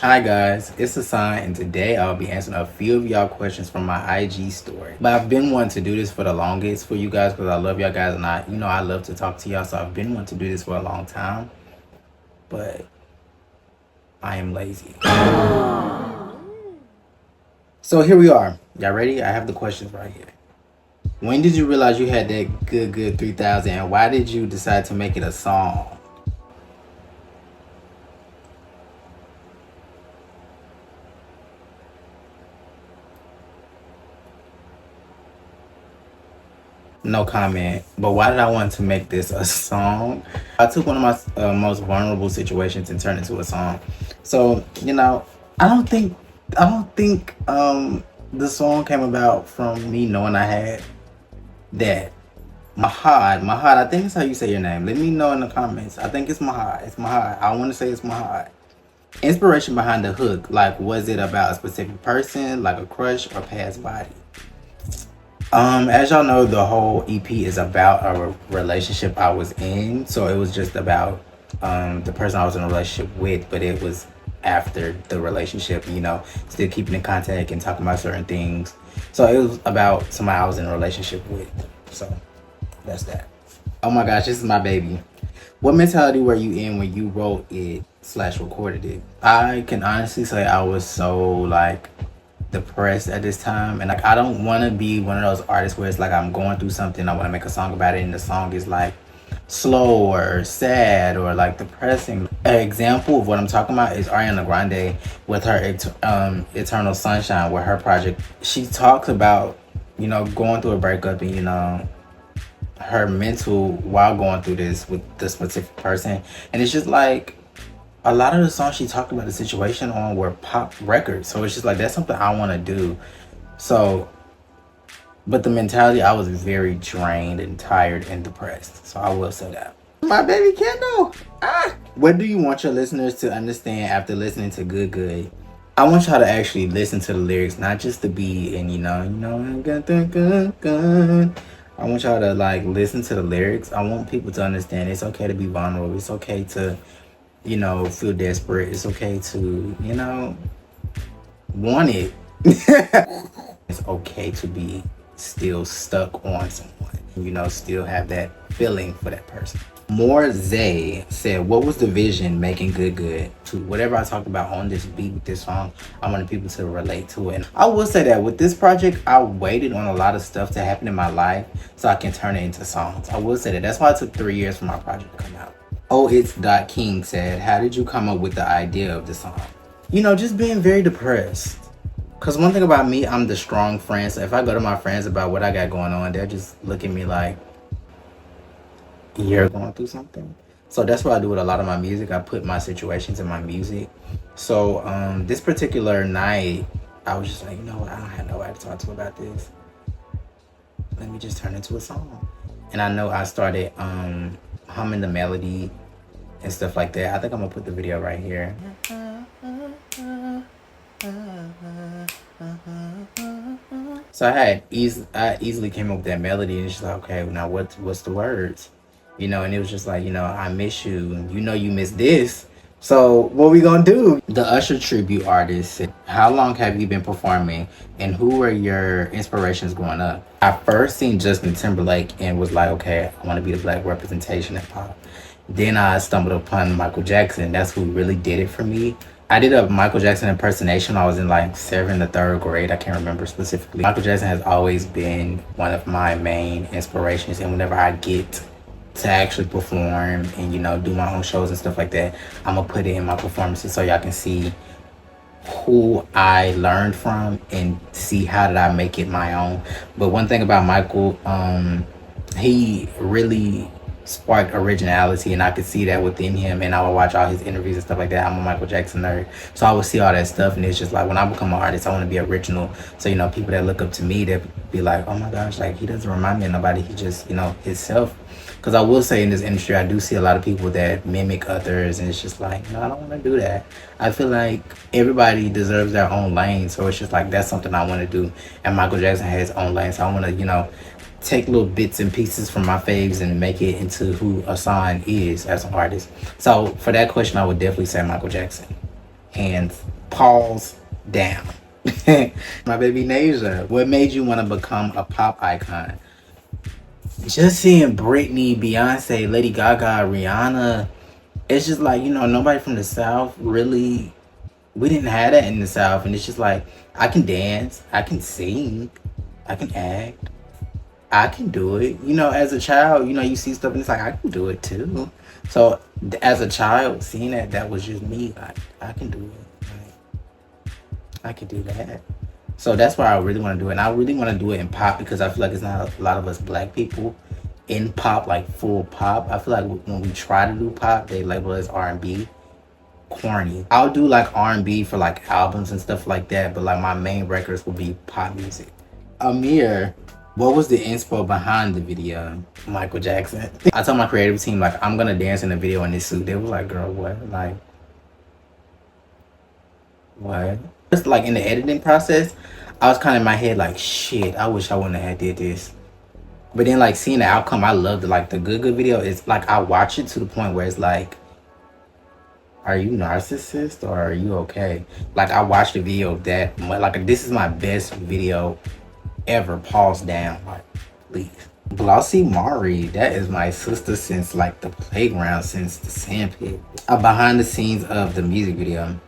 Hi guys, it's Aeson, and today I'll be answering a few of y'all questions from my IG story. But I've been wanting to do this for the longest for you guys because I love y'all guys and I love to talk to y'all. So I've been wanting to do this for a long time, but I am lazy. So here we are. Y'all ready? I have the questions right here. When did you realize you had that good 3000, and why did you decide to make it a song? No comment. But why did I want to make this a song? I took one of my most vulnerable situations and turned it into a song. So I don't think the song came about from me knowing I had that. Mahad, I think it's how you say your name. Let me know in the comments. I think it's Mahad. It's Mahad. I want to say it's Mahad. Inspiration behind the hook. Like, was it about a specific person, like a crush or past body? As y'all know, the whole EP is about a relationship I was in. So it was just about the person I was in a relationship with, but it was after the relationship, still keeping in contact and talking about certain things. So it was about somebody I was in a relationship with. So that's that. Oh my gosh, this is my baby. What mentality were you in when you wrote it / recorded it? I can honestly say I was so like depressed at this time, and like I don't want to be one of those artists where it's like I'm going through something, I want to make a song about it, and the song is like slow or sad or like depressing. An example of what I'm talking about is Ariana Grande with her Eternal Sunshine, with her project. She talks about going through a breakup and her mental while going through this with this specific person, and it's just like a lot of the songs she talked about the situation on were pop records. So it's just like that's something I want to do. So, but the mentality, I was very drained and tired and depressed. So I will say that. My baby Kendall. What do you want your listeners to understand after listening to Good? I want y'all to actually listen to the lyrics, not just the beat and I got that good. I want y'all to like listen to the lyrics. I want people to understand it's okay to be vulnerable. It's okay to feel desperate. It's okay to, want it. It's okay to be still stuck on someone, still have that feeling for that person. More Zay said, what was the vision making good? To whatever I talked about on this beat with this song, I wanted people to relate to it. And I will say that with this project, I waited on a lot of stuff to happen in my life so I can turn it into songs. I will say that. That's why it took 3 years for my project to come out. Oh, it's King said, how did you come up with the idea of the song? Just being very depressed. Because one thing about me, I'm the strong friend. So if I go to my friends about what I got going on, they'll just look at me like, you're going through something. So that's what I do with a lot of my music. I put my situations in my music. So this particular night, I was just like, I don't have nobody to talk to about this. Let me just turn it into a song. And I know I started humming the melody and stuff like that. I think I'm gonna put the video right here. So I easily came up with that melody, and it's just like, okay, now what's the words? And it was just like, I miss you, you miss this. So what we gonna do? The Usher tribute artist said, how long have you been performing and who were your inspirations growing up? I first seen Justin Timberlake and was like, okay, I want to be the black representation in pop. Then I stumbled upon Michael Jackson. That's who really did it for me. I did a Michael Jackson impersonation. I was in like 7th or 3rd grade. I can't remember specifically. Michael Jackson has always been one of my main inspirations, and whenever I get to actually perform and do my own shows and stuff like that, I'm gonna put it in my performances so y'all can see who I learned from and see how did I make it my own. But one thing about Michael, he really sparked originality, and I could see that within him, and I would watch all his interviews and stuff like that. I'm a Michael Jackson nerd, so I would see all that stuff, and it's just like when I become an artist, I want to be original. So people that look up to me, that be like, oh my gosh, like he doesn't remind me of nobody, he just himself. Because I will say in this industry, I do see a lot of people that mimic others, and it's just like, no, I don't want to do that. I feel like everybody deserves their own lane, so it's just like that's something I want to do. And Michael Jackson has his own lane, so I want to take little bits and pieces from my faves and make it into who Aeson is as an artist. So for that question, I would definitely say Michael Jackson. Hands, paws down. My baby Nasia, what made you want to become a pop icon? Just seeing Britney, Beyonce, Lady Gaga, Rihanna, it's just like, nobody from the South really, we didn't have that in the South. And it's just like, I can dance, I can sing, I can act, I can do it. As a child, you see stuff and it's like, I can do it too. So as a child, seeing that was just me. I can do it. Like, I can do that. So that's why I really want to do it. And I really want to do it in pop because I feel like it's not a lot of us black people in pop, like full pop. I feel like when we try to do pop, they label us R&B. Corny. I'll do like R&B for like albums and stuff like that, but like my main records will be pop music. Amir, what was the inspo behind the video? Michael Jackson. I told my creative team, like, I'm gonna dance in the video in this suit. They was like, girl, what? Like, what? Just like in the editing process, I was kind of in my head like, shit, I wish I wouldn't have did this. But then like seeing the outcome, I loved it. Like the good video is like, I watch it to the point where it's like, are you narcissist or are you okay? Like I watched the video of that. Like this is my best video ever. Pause down, like please. Glossy Mari, that is my sister since like the playground, since the sandpit. Behind the scenes of the music video.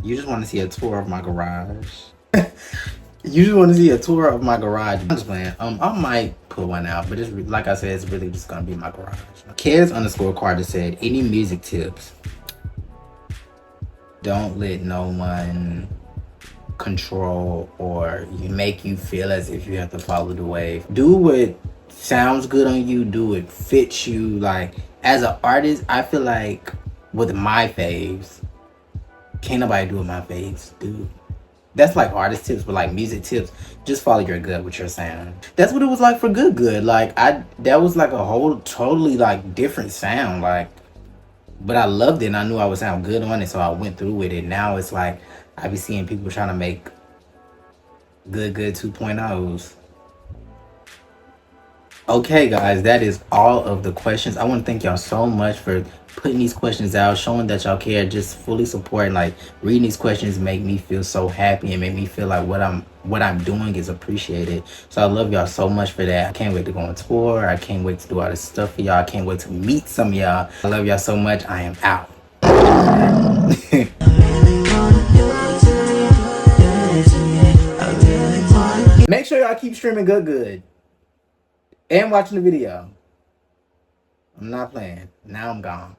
You just want to see a tour of my garage. You just want to see a tour of my garage. I'm just playing. I might put one out, but it's like I said, it's really just gonna be my garage. Kez_Carter said, any music tips? Don't let no one control or make you feel as if you have to follow the wave. Do what sounds good on you. Do what fits you. Like as an artist, I feel like with my faves, can't nobody do what my faves do. That's like artist tips, but like music tips, just follow your gut with your sound. That's what it was like for Good. Like that was like a whole totally like different sound. Like, but I loved it and I knew I would sound good on it, so I went through with it. Now it's like I be seeing people trying to make Good 2.0s. Okay guys, that is all of the questions. I want to thank y'all so much for putting these questions out, showing that y'all care, just fully supporting. Like reading these questions make me feel so happy and make me feel like what I'm doing is appreciated. So I love y'all so much for that. I can't wait to go on tour. I can't wait to do all this stuff for y'all. I can't wait to meet some of y'all. I love y'all so much. I am out. Make sure y'all keep streaming Good and watching the video. I'm not playing. Now I'm gone.